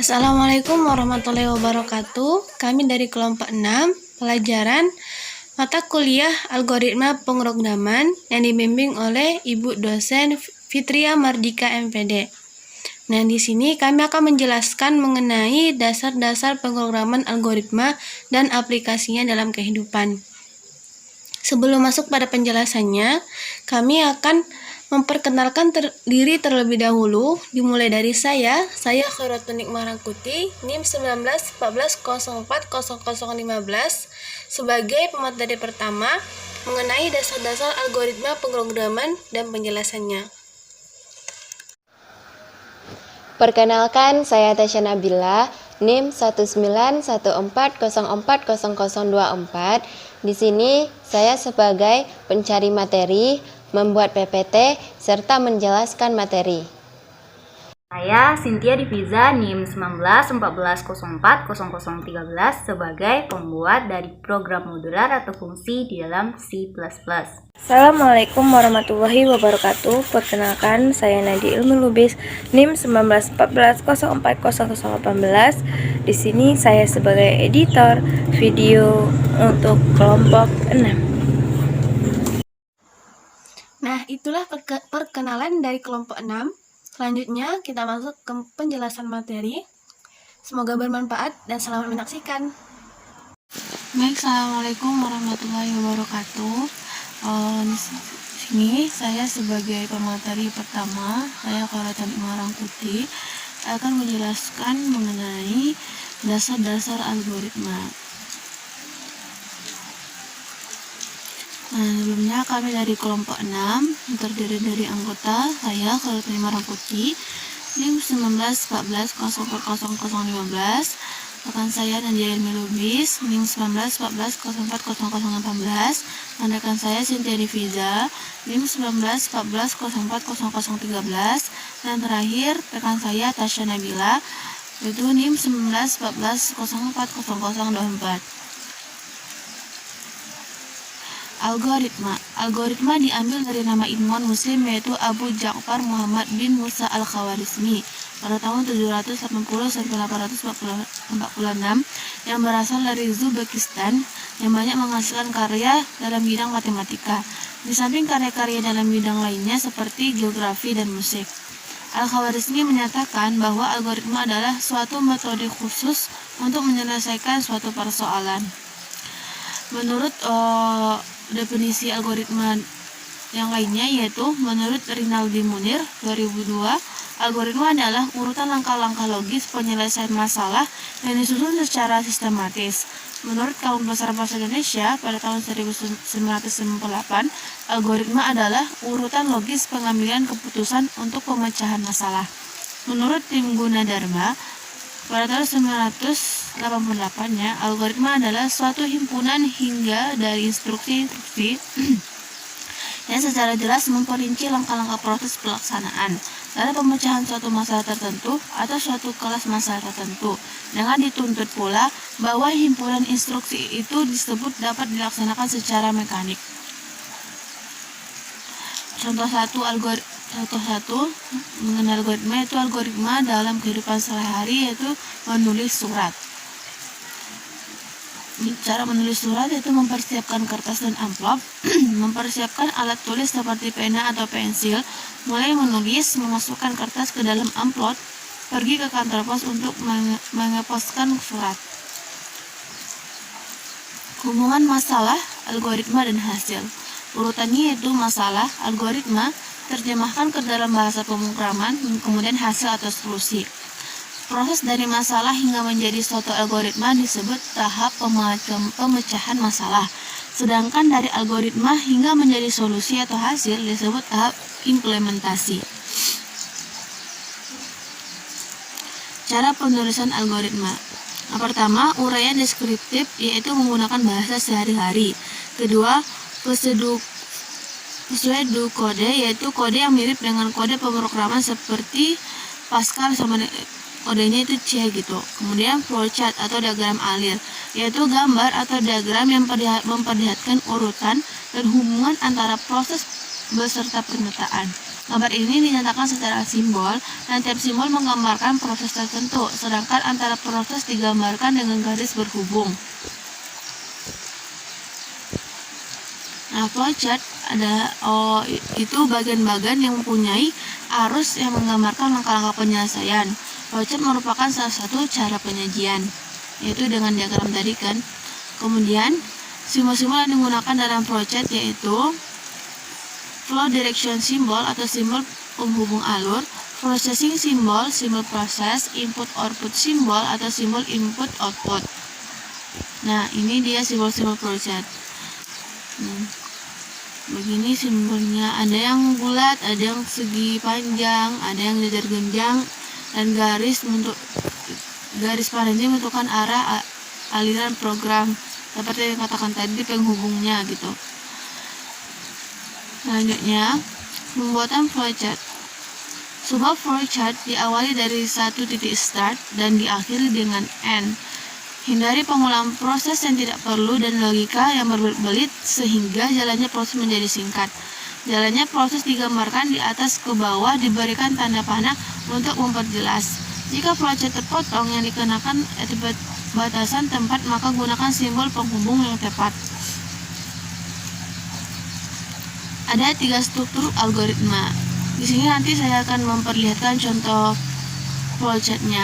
Assalamualaikum warahmatullahi wabarakatuh. Kami dari kelompok 6, pelajaran mata kuliah algoritma pemrograman yang dibimbing oleh Ibu dosen Fitria Mardika MPD. Nah, di sini kami akan menjelaskan mengenai dasar-dasar pemrograman algoritma dan aplikasinya dalam kehidupan. Sebelum masuk pada penjelasannya, kami akan memperkenalkan diri terlebih dahulu, dimulai dari saya Khairotunik Marangkuti, NIM 1914040015 sebagai pemateri pertama mengenai dasar-dasar algoritma pemrograman dan penjelasannya. Perkenalkan, saya Tasya Nabila, NIM 1914040024. Di sini saya sebagai pencari materi, membuat PPT, serta menjelaskan materi. Saya Cynthia Diviza, NIM 1914040013 sebagai pembuat dari program modular atau fungsi di dalam C++. Assalamualaikum warahmatullahi wabarakatuh. Perkenalkan, saya Nadi Ilmu Lubis, NIM 1914040018. Di sini saya sebagai editor video untuk kelompok 6. Nah, itulah perkenalan dari kelompok 6. Selanjutnya kita masuk ke penjelasan materi. Semoga bermanfaat dan selamat menyaksikan. Baik, Assalamualaikum warahmatullahi wabarakatuh. Di sini saya sebagai pemateri pertama, saya Khairotunik Marangkuti, akan menjelaskan mengenai dasar-dasar algoritma. Nah, sebelumnya kami dari kelompok 6 yang terdiri dari anggota saya Khairotunik Marangkuti, NIM 1914040015, rekan saya Nadia Ilmi Lubis, NIM 1914040018, dan rekan saya Cynthia Diviza, NIM 1914040013, dan terakhir rekan saya Tasya Nabila, yaitu NIM 1914040024. Algoritma diambil dari nama ilmuwan muslim yaitu Abu Ja'far Muhammad bin Musa al-Khawarizmi pada tahun 780-846 yang berasal dari Uzbekistan, yang banyak menghasilkan karya dalam bidang matematika, di samping karya-karya dalam bidang lainnya seperti geografi dan musik. Al-Khawarizmi menyatakan bahwa algoritma adalah suatu metode khusus untuk menyelesaikan suatu persoalan. Menurut definisi algoritma yang lainnya, yaitu menurut Rinaldi Munir 2002, algoritma adalah urutan langkah-langkah logis penyelesaian masalah yang disusun secara sistematis. Menurut Kamus Besar Bahasa Indonesia pada tahun 1998, algoritma adalah urutan logis pengambilan keputusan untuk pemecahan masalah. Menurut Tim Gunadarma pada tahun 1988-nya, algoritma adalah suatu himpunan hingga dari instruksi-instruksi yang secara jelas memperinci langkah-langkah proses pelaksanaan dalam pemecahan suatu masalah tertentu atau suatu kelas masalah tertentu, dengan dituntut pula bahwa himpunan instruksi itu disebut dapat dilaksanakan secara mekanik. Contoh satu mengenai algoritma, yaitu algoritma dalam kehidupan sehari-hari, yaitu menulis surat. Cara menulis surat yaitu mempersiapkan kertas dan amplop, mempersiapkan alat tulis seperti pena atau pensil, mulai menulis, memasukkan kertas ke dalam amplop, pergi ke kantor pos untuk mengeposkan surat. Hubungan masalah, algoritma, dan hasil. Urutannya yaitu masalah, algoritma, terjemahkan ke dalam bahasa pemrograman, kemudian hasil atau solusi. Proses dari masalah hingga menjadi suatu algoritma disebut tahap pemecahan masalah. Sedangkan dari algoritma hingga menjadi solusi atau hasil disebut tahap implementasi. Cara penulisan algoritma. Yang pertama, uraian deskriptif, yaitu menggunakan bahasa sehari-hari. Kedua, pseudo kode, yaitu kode yang mirip dengan kode pemrograman seperti Pascal, sama kodenya itu C gitu. Kemudian flowchart atau diagram alir, yaitu gambar atau diagram yang memperlihatkan urutan dan hubungan antara proses beserta pernyataan. Gambar ini dinyatakan secara simbol, dan tiap simbol menggambarkan proses tertentu, sedangkan antara proses digambarkan dengan garis berhubung. Nah, flowchart itu bagian-bagian yang mempunyai arus yang menggambarkan langkah-langkah penyelesaian. Flowchart merupakan salah satu cara penyajian, yaitu dengan diagram tadi kan. Kemudian, simbol-simbol yang digunakan dalam flowchart yaitu flow direction symbol atau simbol penghubung alur, processing symbol, simbol proses, input output symbol atau simbol input output. Nah, ini dia simbol-simbol flowchart. Begini simbolnya, ada yang bulat, ada yang segi panjang, ada yang jajar genjang, dan garis panjang menentukan arah aliran program, seperti yang katakan tadi penghubungnya gitu. Selanjutnya, pembuatan flowchart. Sebuah flowchart diawali dari satu titik start dan diakhiri dengan end. Hindari pengulangan proses yang tidak perlu dan logika yang berbelit sehingga jalannya proses menjadi singkat. Jalannya proses digambarkan di atas ke bawah, diberikan tanda panah untuk memperjelas. Jika flowchart terpotong yang dikenakan batasan tempat, maka gunakan simbol penghubung yang tepat. Ada 3 struktur algoritma. Di sini nanti saya akan memperlihatkan contoh flowchartnya.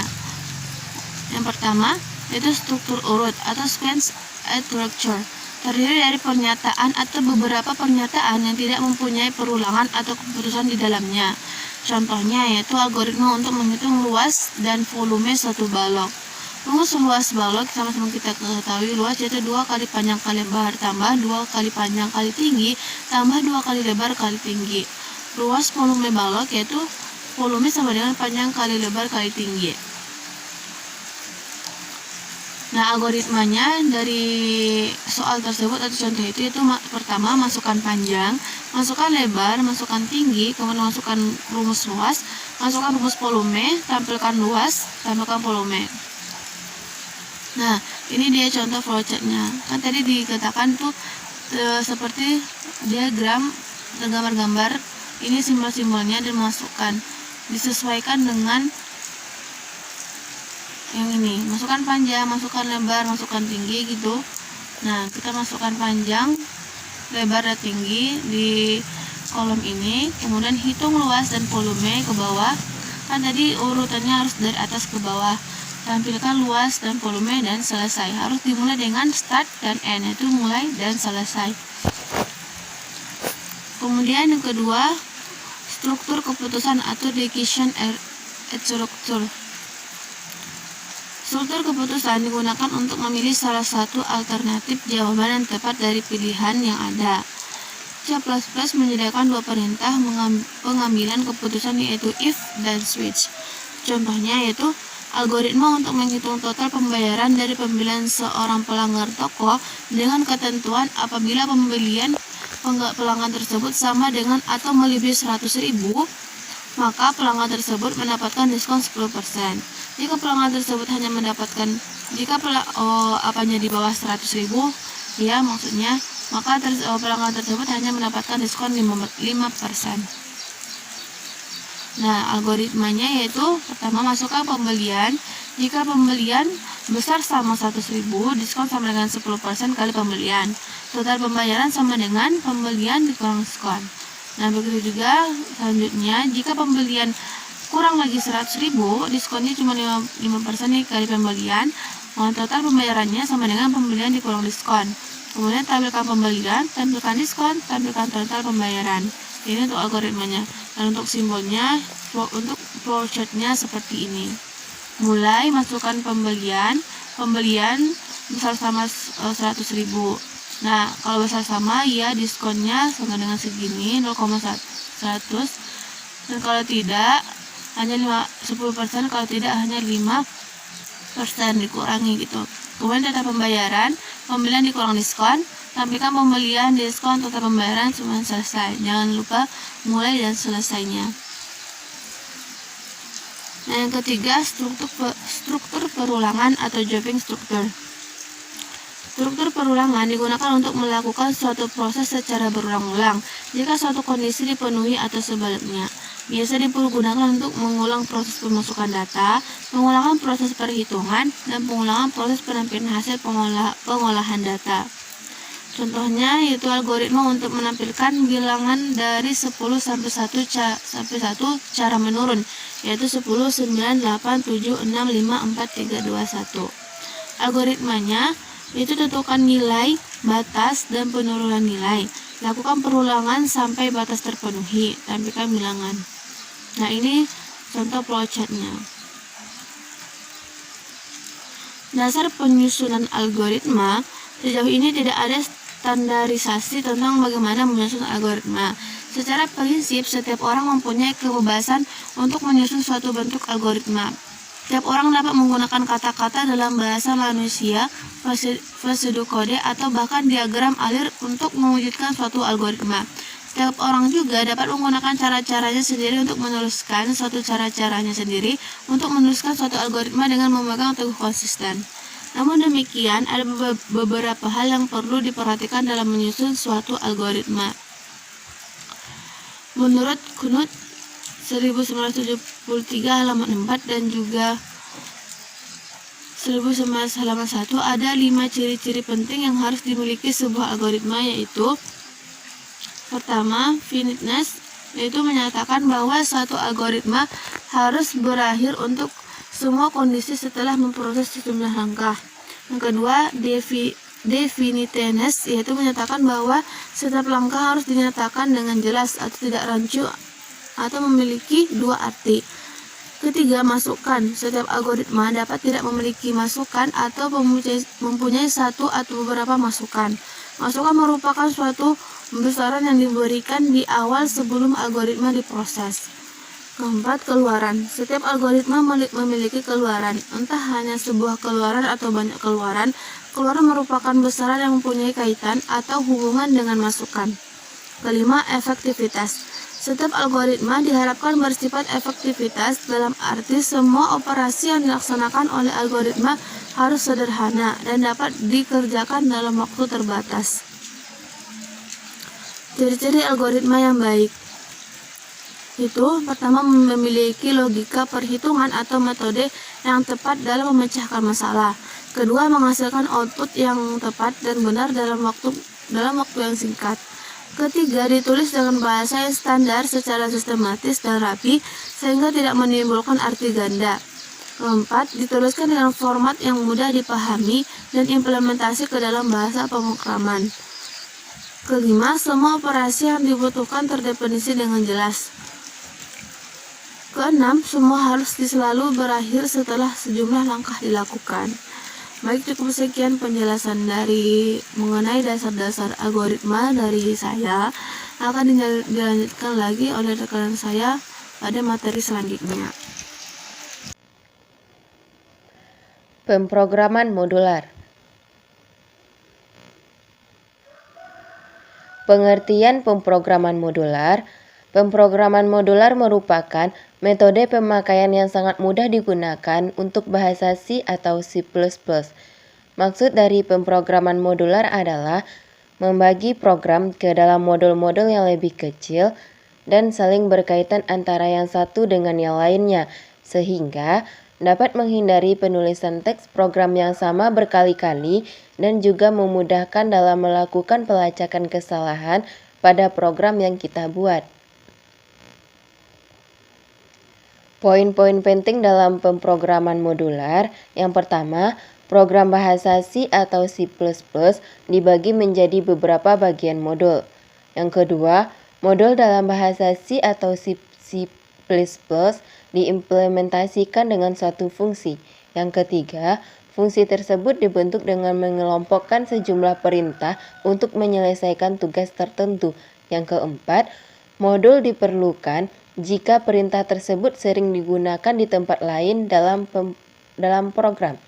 Yang pertama, yaitu struktur urut atau sequence structure. Terdiri dari pernyataan atau beberapa pernyataan yang tidak mempunyai perulangan atau keputusan di dalamnya. Contohnya yaitu algoritma untuk menghitung luas dan volume suatu balok. Rumus luas balok sama-sama kita ketahui, luas yaitu 2 kali panjang kali lebar tambah 2 kali panjang kali tinggi tambah 2 kali lebar kali tinggi. Luas volume balok yaitu volume sama dengan panjang kali lebar kali tinggi. Nah, algoritmanya dari soal tersebut atau contoh itu pertama masukkan panjang, masukkan lebar, masukkan tinggi, kemudian masukkan rumus luas, masukkan rumus volume, tampilkan luas, tampilkan volume. Nah, ini dia contoh flowchartnya. Kan tadi dikatakan tuh seperti diagram gambar-gambar. Ini simbol-simbolnya dimasukkan, disesuaikan dengan yang ini. Masukkan panjang, masukkan lebar, masukkan tinggi gitu. Nah, kita masukkan panjang, lebar, dan tinggi di kolom ini. Kemudian hitung luas dan volume ke bawah. Kan tadi urutannya harus dari atas ke bawah. Tampilkan luas dan volume dan selesai. Harus dimulai dengan start dan end, yaitu mulai dan selesai. Kemudian yang kedua, struktur keputusan atau decision structure. Struktur keputusan digunakan untuk memilih salah satu alternatif jawaban yang tepat dari pilihan yang ada. C++ menyediakan 2 perintah pengambilan keputusan yaitu if dan switch. Contohnya yaitu algoritma untuk menghitung total pembayaran dari pembelian seorang pelanggan toko dengan ketentuan apabila pembelian pelanggan tersebut sama dengan atau melebihi 100.000, maka pelanggan tersebut mendapatkan diskon 10%. Jika pelanggan tersebut hanya mendapatkan apanya di bawah 100.000, ya maksudnya, maka pelanggan tersebut hanya mendapatkan diskon 5%. Nah, algoritmanya yaitu pertama masukkan pembelian. Jika pembelian besar sama 100.000, diskon sama dengan 10% kali pembelian. Total pembayaran sama dengan pembelian dikurang diskon. Nah, begitu juga selanjutnya, jika pembelian kurang lagi 100.000, diskonnya cuma 5% nih kali pembelian. Total pembayarannya sama dengan pembelian dikurang diskon. Kemudian tampilkan pembelian, tampilkan diskon, tampilkan total pembayaran. Ini untuk algoritmanya. Dan untuk simbolnya, untuk flowchartnya seperti ini. Mulai masukkan pembelian besar sama 100.000. Nah, kalau besar sama, ya diskonnya sama dengan segini, 0,100. Dan kalau tidak, hanya 10%, kalau tidak hanya 5% dikurangi gitu. Kemudian data pembelian dikurang diskon, tampilkan pembelian, diskon, total pembayaran, semua selesai. Jangan lupa mulai dan selesainya. Nah, yang ketiga, struktur perulangan atau jumping structure. Struktur perulangan digunakan untuk melakukan suatu proses secara berulang-ulang jika suatu kondisi dipenuhi atau sebaliknya. Biasa dipergunakan untuk mengulang proses pemasukan data, pengulangan proses perhitungan, dan pengulangan proses penampilan hasil pengolahan data. Contohnya yaitu algoritma untuk menampilkan bilangan dari 10 sampai 1 cara menurun, yaitu 10, 9, 8, 7, 6, 5, 4, 3, 2, 1. Algoritmanya itu tentukan nilai, batas, dan penurunan nilai. Lakukan perulangan sampai batas terpenuhi, tampilkan bilangan. Nah, ini contoh flowchartnya. Dasar penyusunan algoritma, sejauh ini tidak ada standarisasi tentang bagaimana menyusun algoritma. Secara prinsip, setiap orang mempunyai kebebasan untuk menyusun suatu bentuk algoritma. Setiap orang dapat menggunakan kata-kata dalam bahasa manusia, prosedur kode, atau bahkan diagram alir untuk mewujudkan suatu algoritma. Setiap orang juga dapat menggunakan cara-caranya sendiri untuk menuliskan suatu cara-caranya sendiri untuk menuliskan suatu algoritma dengan memegang teguh konsisten. Namun demikian, ada beberapa hal yang perlu diperhatikan dalam menyusun suatu algoritma. Menurut Knut 1973 halaman 4 dan juga 1900 halaman 1 ada 5 ciri-ciri penting yang harus dimiliki sebuah algoritma, yaitu pertama, finiteness, yaitu menyatakan bahwa suatu algoritma harus berakhir untuk semua kondisi setelah memproses sejumlah langkah. Yang kedua, definiteness, yaitu menyatakan bahwa setiap langkah harus dinyatakan dengan jelas atau tidak rancu atau memiliki dua arti. Ketiga, masukan. Setiap algoritma dapat tidak memiliki masukan atau mempunyai satu atau beberapa masukan. Masukan merupakan suatu besaran yang diberikan di awal sebelum algoritma diproses. Keempat, keluaran. Setiap algoritma memiliki keluaran, entah hanya sebuah keluaran atau banyak keluaran. Keluaran merupakan besaran yang mempunyai kaitan atau hubungan dengan masukan. Kelima, efektivitas. Setiap algoritma diharapkan bersifat efektivitas dalam arti semua operasi yang dilaksanakan oleh algoritma harus sederhana dan dapat dikerjakan dalam waktu terbatas. Ciri-ciri algoritma yang baik itu pertama, memiliki logika perhitungan atau metode yang tepat dalam memecahkan masalah. Kedua, menghasilkan output yang tepat dan benar dalam waktu yang singkat. Ketiga, ditulis dengan bahasa yang standar secara sistematis dan rapi sehingga tidak menimbulkan arti ganda. Keempat, dituliskan dengan format yang mudah dipahami dan implementasi ke dalam bahasa pemrograman. Kelima, semua operasi yang dibutuhkan terdefinisi dengan jelas. Keenam, semua harus selalu berakhir setelah sejumlah langkah dilakukan. Baik, cukup sekian penjelasan dari mengenai dasar-dasar algoritma dari saya. Akan dilanjutkan lagi oleh rekan saya pada materi selanjutnya. Pemrograman modular. Pengertian pemrograman modular. Pemrograman modular merupakan metode pemakaian yang sangat mudah digunakan untuk bahasa C atau C++. Maksud dari pemrograman modular adalah membagi program ke dalam modul-modul yang lebih kecil dan saling berkaitan antara yang satu dengan yang lainnya, sehingga dapat menghindari penulisan teks program yang sama berkali-kali dan juga memudahkan dalam melakukan pelacakan kesalahan pada program yang kita buat. Poin-poin penting dalam pemrograman modular. Yang pertama, program bahasa C atau C++ dibagi menjadi beberapa bagian modul. Yang kedua, modul dalam bahasa C atau C++ diimplementasikan dengan suatu fungsi. Yang ketiga, fungsi tersebut dibentuk dengan mengelompokkan sejumlah perintah untuk menyelesaikan tugas tertentu. Yang keempat, modul diperlukan jika perintah tersebut sering digunakan di tempat lain dalam program.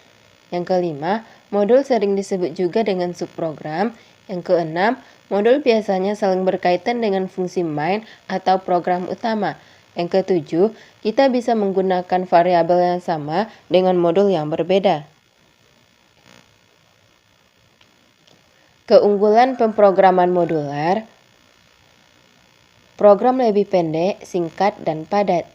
Yang kelima, modul sering disebut juga dengan subprogram. Yang keenam, modul biasanya saling berkaitan dengan fungsi main atau program utama. Yang ketujuh, kita bisa menggunakan variabel yang sama dengan modul yang berbeda. Keunggulan pemrograman modular: program lebih pendek, singkat, dan padat.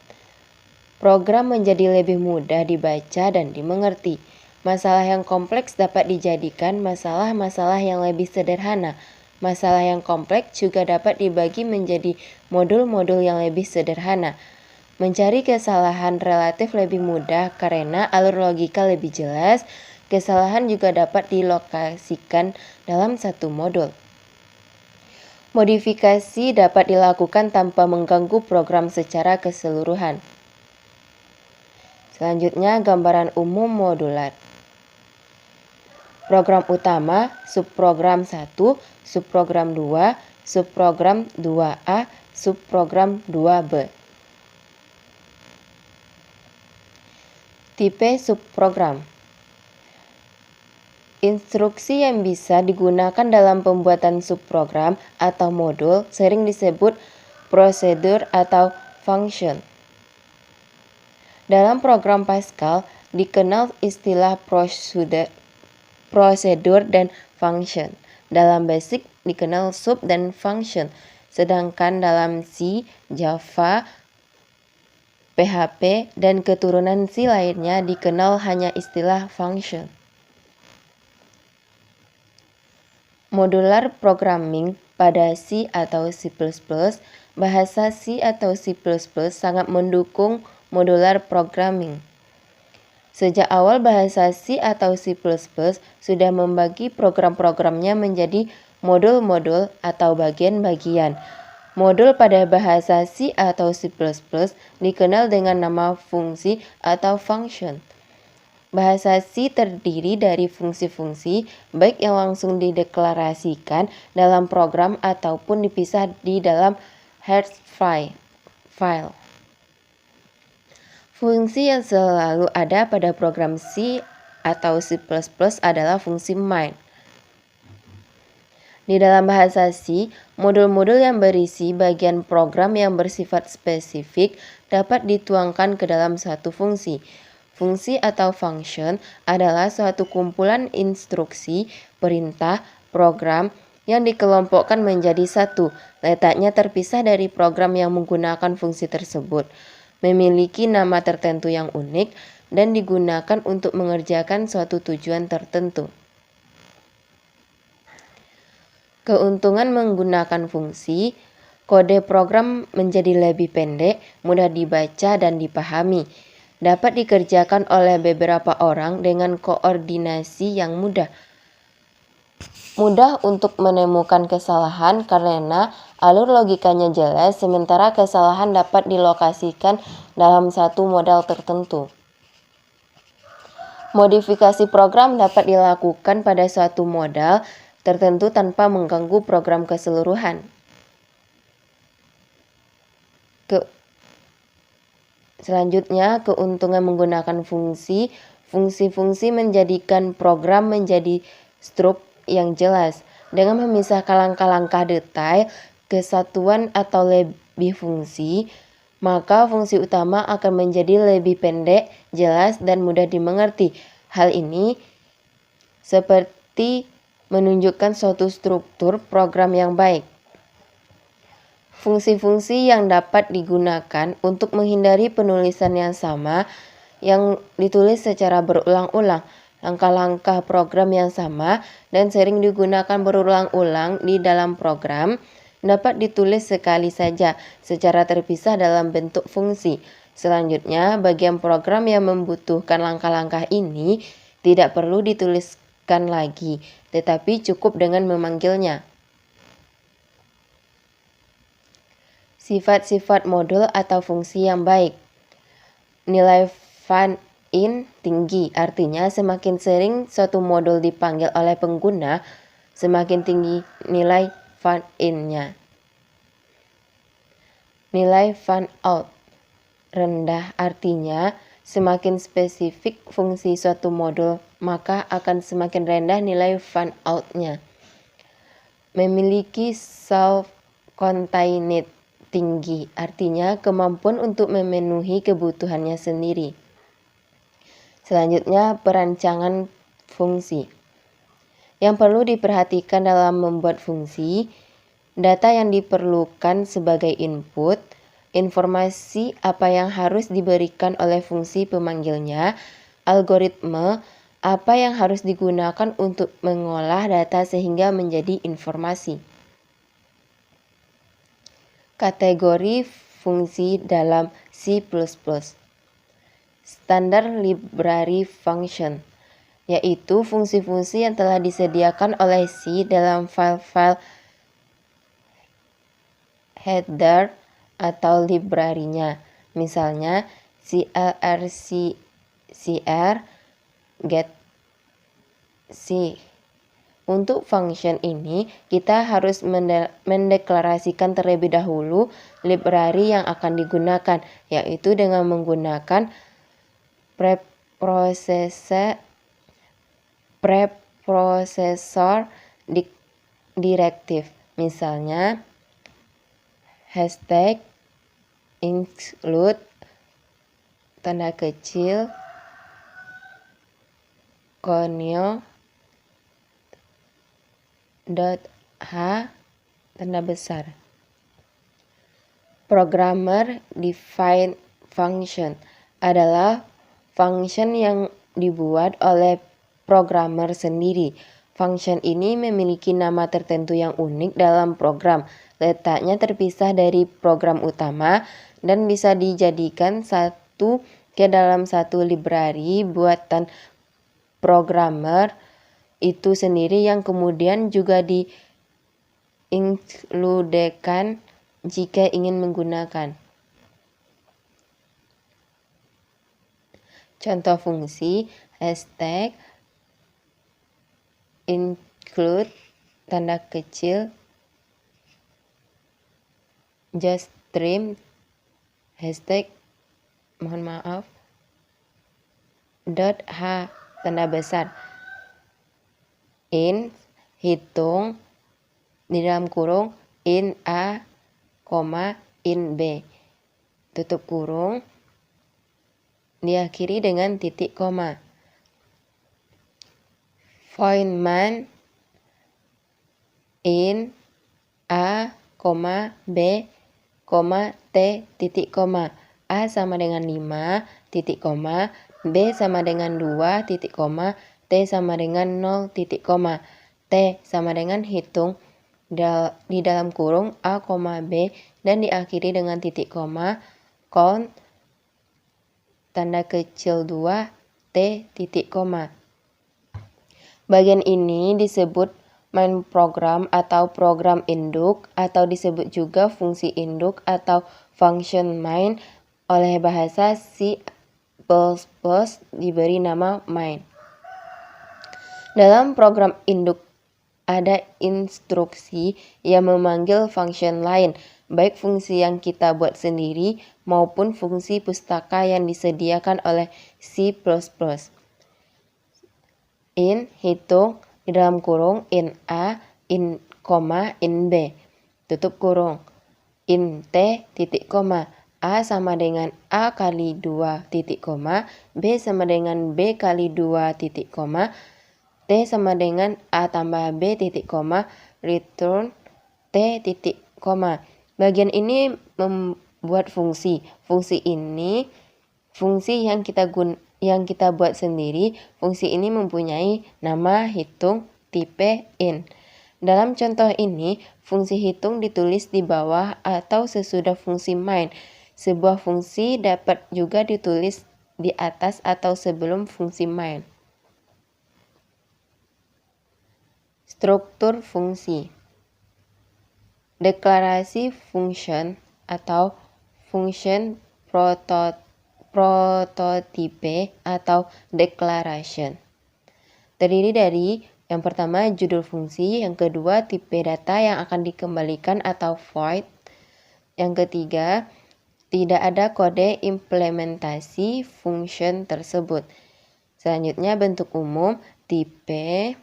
Program menjadi lebih mudah dibaca dan dimengerti. Masalah yang kompleks dapat dijadikan masalah-masalah yang lebih sederhana. Masalah yang kompleks juga dapat dibagi menjadi modul-modul yang lebih sederhana. Mencari kesalahan relatif lebih mudah karena alur logika lebih jelas. Kesalahan juga dapat dilokasikan dalam satu modul. Modifikasi dapat dilakukan tanpa mengganggu program secara keseluruhan. Selanjutnya, gambaran umum modular. Program utama, subprogram 1, subprogram 2, subprogram 2A, subprogram 2B. Tipe subprogram. Instruksi yang bisa digunakan dalam pembuatan subprogram atau modul sering disebut prosedur atau function. Dalam program Pascal dikenal istilah prosedur dan function. Dalam Basic dikenal sub dan function. Sedangkan dalam C, Java, PHP, dan keturunan C lainnya dikenal hanya istilah function. Modular programming pada C atau C++, bahasa C atau C++ sangat mendukung modular programming. Sejak awal bahasa C atau C++ sudah membagi program-programnya menjadi modul-modul atau bagian-bagian. Modul pada bahasa C atau C++ dikenal dengan nama fungsi atau function. Bahasa C terdiri dari fungsi-fungsi, baik yang langsung dideklarasikan dalam program ataupun dipisah di dalam header file. Fungsi yang selalu ada pada program C atau C++ adalah fungsi main. Di dalam bahasa C, modul-modul yang berisi bagian program yang bersifat spesifik dapat dituangkan ke dalam satu fungsi. Fungsi atau function adalah suatu kumpulan instruksi, perintah, program yang dikelompokkan menjadi satu. Letaknya terpisah dari program yang menggunakan fungsi tersebut. Memiliki nama tertentu yang unik dan digunakan untuk mengerjakan suatu tujuan tertentu. Keuntungan menggunakan fungsi: kode program menjadi lebih pendek, mudah dibaca dan dipahami. Dapat dikerjakan oleh beberapa orang dengan koordinasi yang mudah. Mudah untuk menemukan kesalahan karena alur logikanya jelas, sementara kesalahan dapat dilokasikan dalam satu modal tertentu. Modifikasi program dapat dilakukan pada suatu modal tertentu tanpa mengganggu program keseluruhan. Selanjutnya, keuntungan menggunakan fungsi. Fungsi-fungsi menjadikan program menjadi struktur yang jelas. Dengan memisahkan langkah-langkah detail, kesatuan atau lebih fungsi, maka fungsi utama akan menjadi lebih pendek, jelas, dan mudah dimengerti. Hal ini seperti menunjukkan suatu struktur program yang baik. Fungsi-fungsi yang dapat digunakan untuk menghindari penulisan yang sama yang ditulis secara berulang-ulang. Langkah-langkah program yang sama dan sering digunakan berulang-ulang di dalam program dapat ditulis sekali saja secara terpisah dalam bentuk fungsi. Selanjutnya, bagian program yang membutuhkan langkah-langkah ini tidak perlu dituliskan lagi, tetapi cukup dengan memanggilnya. Sifat-sifat modul atau fungsi yang baik. Nilai fan-in tinggi, artinya semakin sering suatu modul dipanggil oleh pengguna, semakin tinggi nilai fan-in-nya. Nilai fan-out rendah, artinya semakin spesifik fungsi suatu modul, maka akan semakin rendah nilai fan-out-nya. Memiliki self-contained tinggi, artinya kemampuan untuk memenuhi kebutuhannya sendiri. Selanjutnya, perancangan fungsi. Yang perlu diperhatikan dalam membuat fungsi, data yang diperlukan sebagai input, informasi apa yang harus diberikan oleh fungsi pemanggilnya, algoritma apa yang harus digunakan untuk mengolah data sehingga menjadi informasi. Kategori fungsi dalam C++. Standar library function, yaitu fungsi-fungsi yang telah disediakan oleh C dalam file-file header atau library-nya. Misalnya clr get C. Untuk function ini, kita harus mendeklarasikan terlebih dahulu library yang akan digunakan, yaitu dengan menggunakan preprocessor directive. Misalnya hashtag include tanda kecil conio .h tanda besar. Programmer defined function adalah function yang dibuat oleh programmer sendiri. Function ini memiliki nama tertentu yang unik dalam program. Letaknya terpisah dari program utama dan bisa dijadikan satu ke dalam satu library buatan programmer itu sendiri yang kemudian juga diinkludekan jika ingin menggunakan. Contoh fungsi hashtag include tanda kecil just stream hashtag .h tanda besar in hitung di dalam kurung in A, in B, tutup kurung, diakhiri dengan titik koma. Feynman in A, B, T, titik koma. A sama dengan 5, titik koma, B sama dengan 2, titik koma, T sama dengan 0, titik koma. T sama dengan hitung di dalam kurung A, B dan diakhiri dengan titik koma, count tanda kecil 2, T, titik koma. Bagian ini disebut main program atau program induk atau disebut juga fungsi induk atau function main oleh bahasa C++ diberi nama main. Dalam program induk ada instruksi yang memanggil function lain, baik fungsi yang kita buat sendiri maupun fungsi pustaka yang disediakan oleh C++. In hitung di dalam kurung in A, in B, tutup kurung. In T, titik koma. A sama dengan A kali 2 titik koma, B sama dengan B kali 2 titik koma, T sama dengan A tambah B titik koma, return T titik koma. Bagian ini membuat fungsi. Fungsi ini fungsi yang kita buat sendiri. Fungsi ini mempunyai nama hitung tipe in. Dalam contoh ini, fungsi hitung ditulis di bawah atau sesudah fungsi main. Sebuah fungsi dapat juga ditulis di atas atau sebelum fungsi main. Struktur fungsi. Deklarasi function atau function prototype atau declaration. Terdiri dari yang pertama judul fungsi, yang kedua tipe data yang akan dikembalikan atau void, yang ketiga tidak ada kode implementasi function tersebut. Selanjutnya bentuk umum, tipe,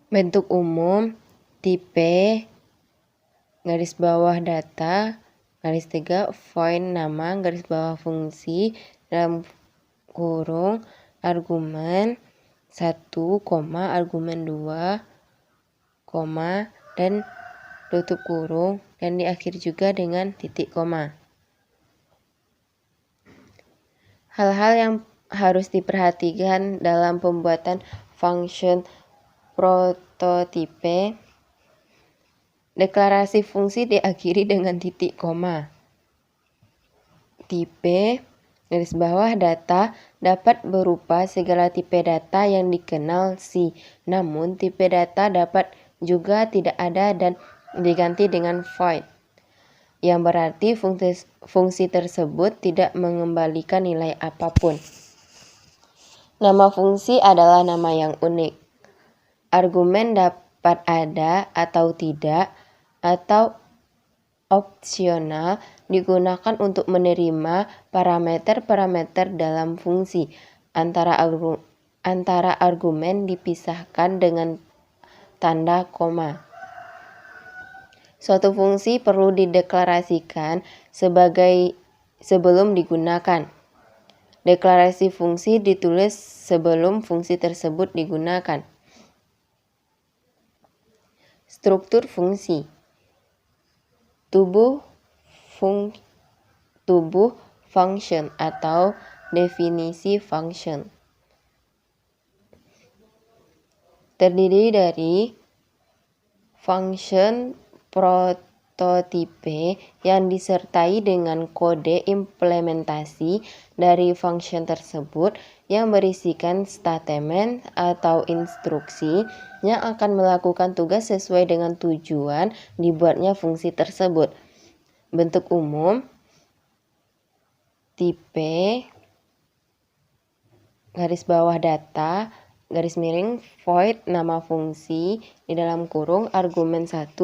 bentuk umum, tipe, garis bawah data, garis 3, void nama, garis bawah fungsi, dalam kurung, argumen 1, argumen 2, dan tutup kurung, dan diakhiri juga dengan titik koma. Hal-hal yang harus diperhatikan dalam pembuatan function prototipe. Deklarasi fungsi diakhiri dengan titik koma. Tipe garis bawah data dapat berupa segala tipe data yang dikenal C. Namun tipe data dapat juga tidak ada dan diganti dengan void, yang berarti fungsi tersebut tidak mengembalikan nilai apapun. Nama fungsi adalah nama yang unik. Argumen dapat ada atau tidak, atau opsional, digunakan untuk menerima parameter-parameter dalam fungsi. Antara argumen dipisahkan dengan tanda koma. Suatu fungsi perlu dideklarasikan sebelum digunakan. Deklarasi fungsi ditulis sebelum fungsi tersebut digunakan. Struktur fungsi. Tubuh function atau definisi function terdiri dari function prototipe yang disertai dengan kode implementasi dari function tersebut yang berisikan statement atau instruksi yang akan melakukan tugas sesuai dengan tujuan dibuatnya fungsi tersebut. Bentuk umum tipe garis bawah data garis miring void nama fungsi di dalam kurung argumen 1,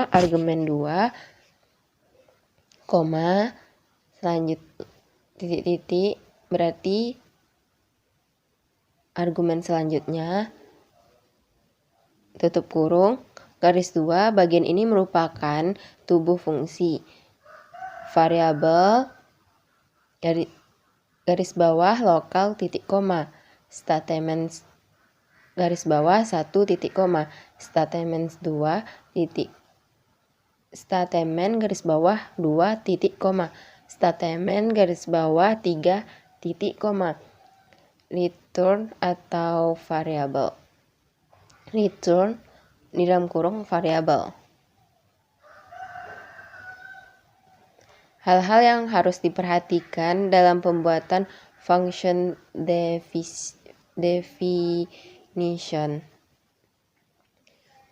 argumen 2, titik berarti argumen selanjutnya, tutup kurung, garis 2, bagian ini merupakan tubuh fungsi. Variabel garis bawah lokal titik koma, statement garis bawah 1 titik koma, statement 2 titik, statement garis bawah 2 titik koma, statement garis bawah 3 titik koma. Return atau variabel. Return di dalam kurung variabel. Hal-hal yang harus diperhatikan dalam pembuatan function definition.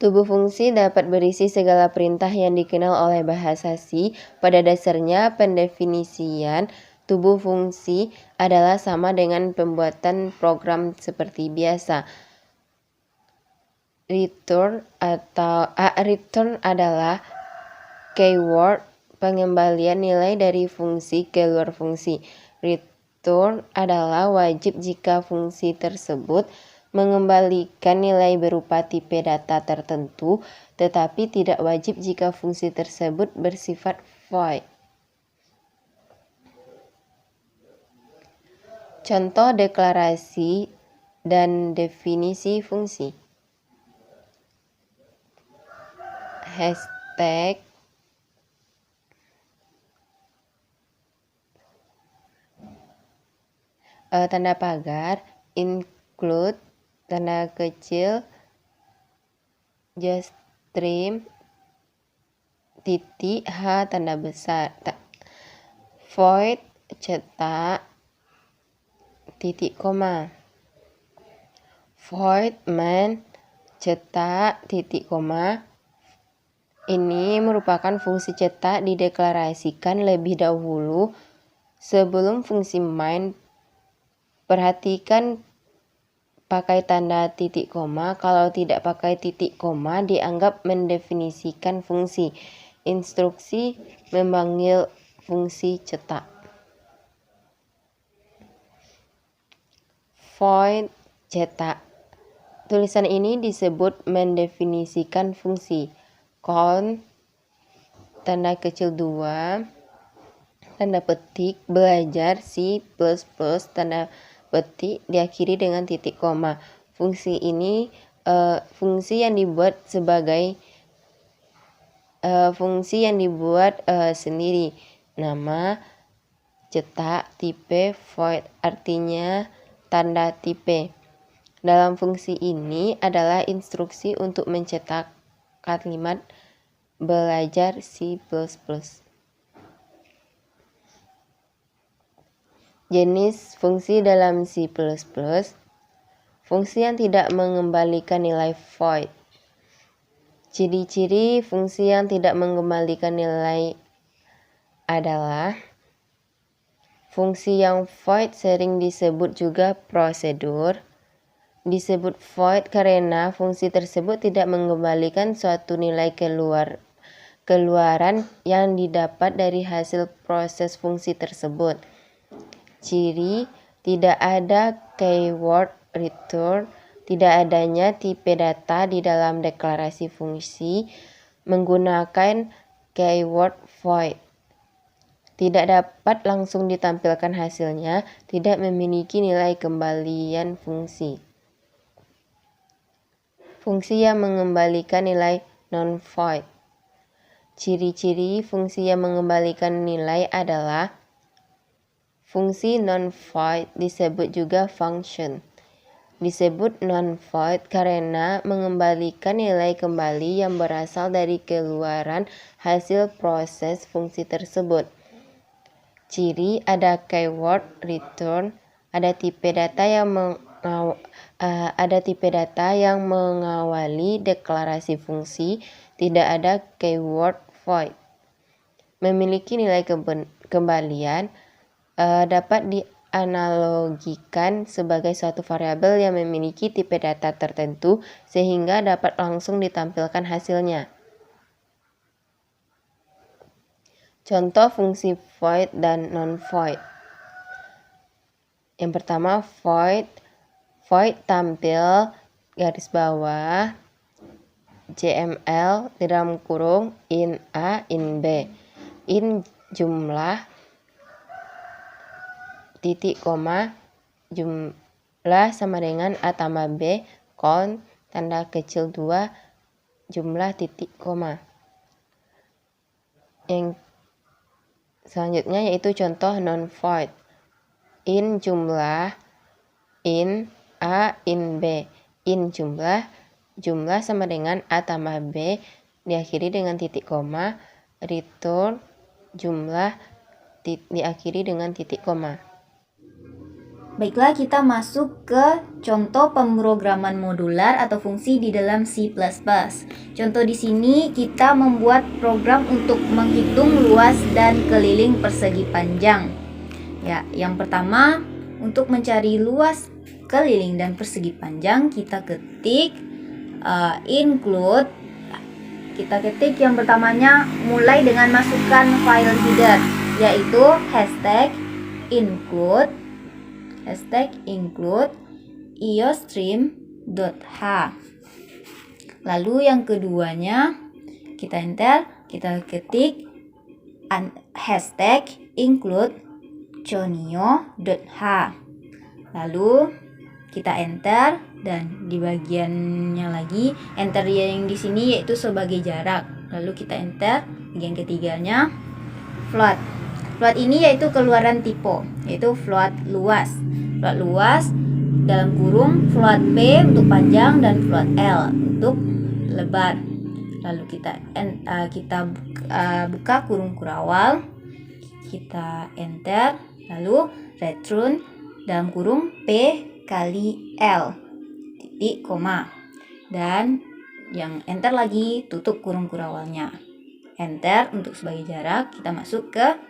Tubuh fungsi dapat berisi segala perintah yang dikenal oleh bahasa C. Pada dasarnya, pendefinisian tubuh fungsi adalah sama dengan pembuatan program seperti biasa. Return adalah keyword pengembalian nilai dari fungsi ke luar fungsi. Return adalah wajib jika fungsi tersebut mengembalikan nilai berupa tipe data tertentu, tetapi tidak wajib jika fungsi tersebut bersifat void. Contoh deklarasi dan definisi fungsi. Hashtag tanda pagar, include tanda kecil, juststream titik H tanda besar, void cetak titik koma, void main cetak titik koma. Ini merupakan fungsi cetak dideklarasikan lebih dahulu sebelum fungsi main. Perhatikan pakai tanda titik koma. Kalau tidak pakai titik koma dianggap mendefinisikan fungsi. Instruksi memanggil fungsi cetak. Void cetak. Tulisan ini disebut mendefinisikan fungsi. Count tanda kecil 2, tanda petik, belajar C++, tanda petik, diakhiri dengan titik koma. Fungsi ini fungsi yang dibuat sendiri. Nama, cetak, tipe, void, artinya tanda tipe. Dalam fungsi ini adalah instruksi untuk mencetak kalimat belajar C++. Jenis fungsi dalam C++. Fungsi yang tidak mengembalikan nilai void. Ciri-ciri fungsi yang tidak mengembalikan nilai adalah fungsi yang void sering disebut juga prosedur. Disebut void karena fungsi tersebut tidak mengembalikan suatu nilai keluaran yang didapat dari hasil proses fungsi tersebut. Ciri, tidak ada keyword return, tidak adanya tipe data di dalam deklarasi fungsi menggunakan keyword void. Tidak dapat langsung ditampilkan hasilnya, tidak memiliki nilai kembalian fungsi. Fungsi yang mengembalikan nilai non-void. Ciri-ciri fungsi yang mengembalikan nilai adalah fungsi non-void disebut juga function. Disebut non-void karena mengembalikan nilai kembali yang berasal dari keluaran hasil proses fungsi tersebut. Ciri, ada keyword return, ada tipe data yang mengawali deklarasi fungsi, tidak ada keyword void. Memiliki nilai kembalian dapat dianalogikan sebagai suatu variabel yang memiliki tipe data tertentu sehingga dapat langsung ditampilkan hasilnya. Contoh fungsi void dan non-void. Yang pertama void. Void tampil garis bawah JML di dalam kurung in A, in B. In jumlah titik koma jumlah sama dengan A tambah B, count tanda kecil 2 jumlah titik koma. Yang selanjutnya yaitu contoh non-void. In jumlah in A, in B. In jumlah sama dengan A tambah B diakhiri dengan titik koma, return jumlah diakhiri dengan titik koma. Baiklah, kita masuk ke contoh pemrograman modular atau fungsi di dalam C++. Contoh di sini kita membuat program untuk menghitung luas dan keliling persegi panjang. Ya, yang pertama untuk mencari luas, keliling dan persegi panjang kita ketik include. Kita ketik yang pertamanya mulai dengan masukkan file header yaitu #include iostream.h. Lalu yang keduanya kita enter, kita ketik #include conio.h. Lalu kita enter dan di bagiannya lagi enter yang di sini yaitu sebagai jarak. Lalu kita enter bagian ketiganya float. Float ini yaitu keluaran tipe, yaitu float luas. Float luas dalam kurung float P untuk panjang dan float L untuk lebar. Lalu kita buka kurung kurawal, kita enter, lalu return dalam kurung P kali L titik koma, dan yang enter lagi tutup kurung kurawalnya. Enter untuk sebagai jarak. Kita masuk ke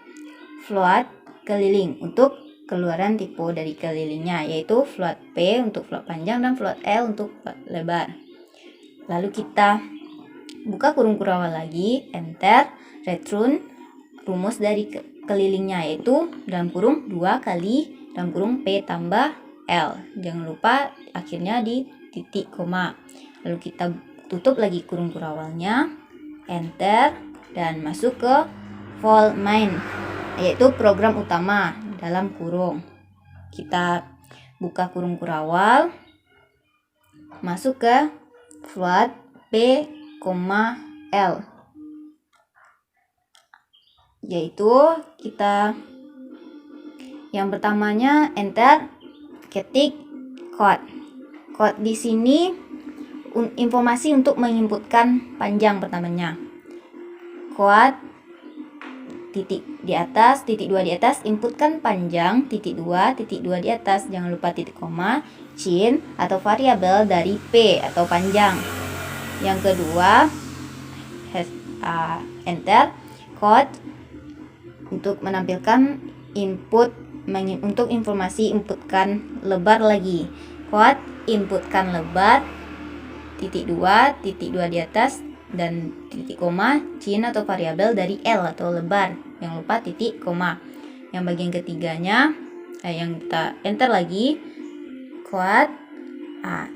float keliling untuk keluaran tipe dari kelilingnya, yaitu float P untuk float panjang dan float L untuk float lebar. Lalu kita buka kurung kurawal lagi, enter, return rumus dari kelilingnya yaitu dalam kurung 2 kali dalam kurung P tambah L. Jangan lupa akhirnya di titik koma. Lalu kita tutup lagi kurung kurawalnya, enter, dan masuk ke file main, yaitu program utama dalam kurung. Kita buka kurung kurawal, masuk ke float P, L, yaitu kita yang pertamanya enter, ketik code. Code di sini informasi untuk menginputkan panjang pertamanya. Code titik di atas, titik 2 di atas, inputkan panjang, titik 2 di atas, jangan lupa titik koma, cin atau variabel dari P atau panjang. Yang kedua, enter code untuk menampilkan input, untuk informasi inputkan lebar lagi. Code inputkan lebar, titik 2 di atas, dan titik koma, cin atau variabel dari L atau lebar. Jangan lupa titik koma. Yang bagian ketiganya, yang kita enter lagi, code.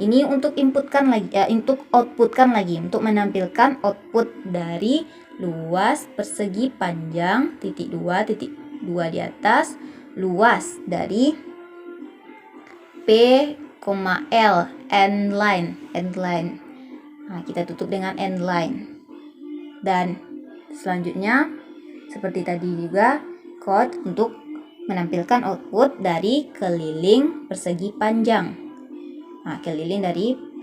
Ini untuk inputkan lagi, untuk outputkan lagi, untuk menampilkan output dari luas persegi panjang, titik 2 di atas, luas dari P, L, end line. Kita tutup dengan end line. Dan selanjutnya seperti tadi juga, code untuk menampilkan output dari keliling persegi panjang. Keliling dari P,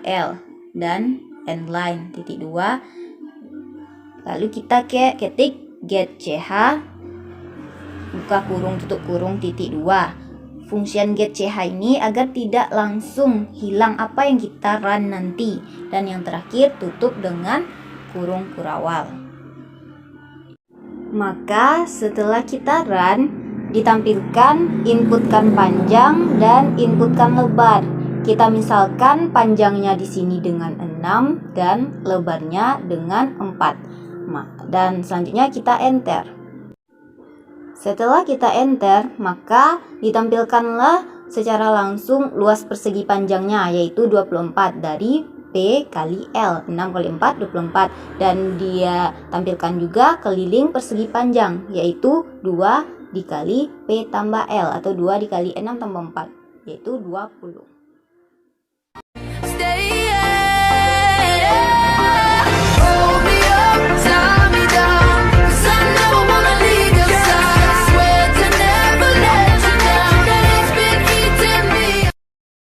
L, dan end line, titik 2. Lalu kita ketik get ch, buka kurung tutup kurung, titik 2. Fungsian get ch ini agar tidak langsung hilang apa yang kita run nanti. Dan yang terakhir, tutup dengan kurung kurawal. Maka setelah kita run, ditampilkan inputkan panjang dan inputkan lebar. Kita misalkan panjangnya di sini dengan 6 dan lebarnya dengan 4. Dan selanjutnya kita enter. Setelah kita enter, maka ditampilkanlah secara langsung luas persegi panjangnya, yaitu 24 dari P kali L. 6 kali 4, 24. Dan dia tampilkan juga keliling persegi panjang, yaitu 2 dikali P tambah L, atau 2 dikali 6 tambah 4, yaitu 20.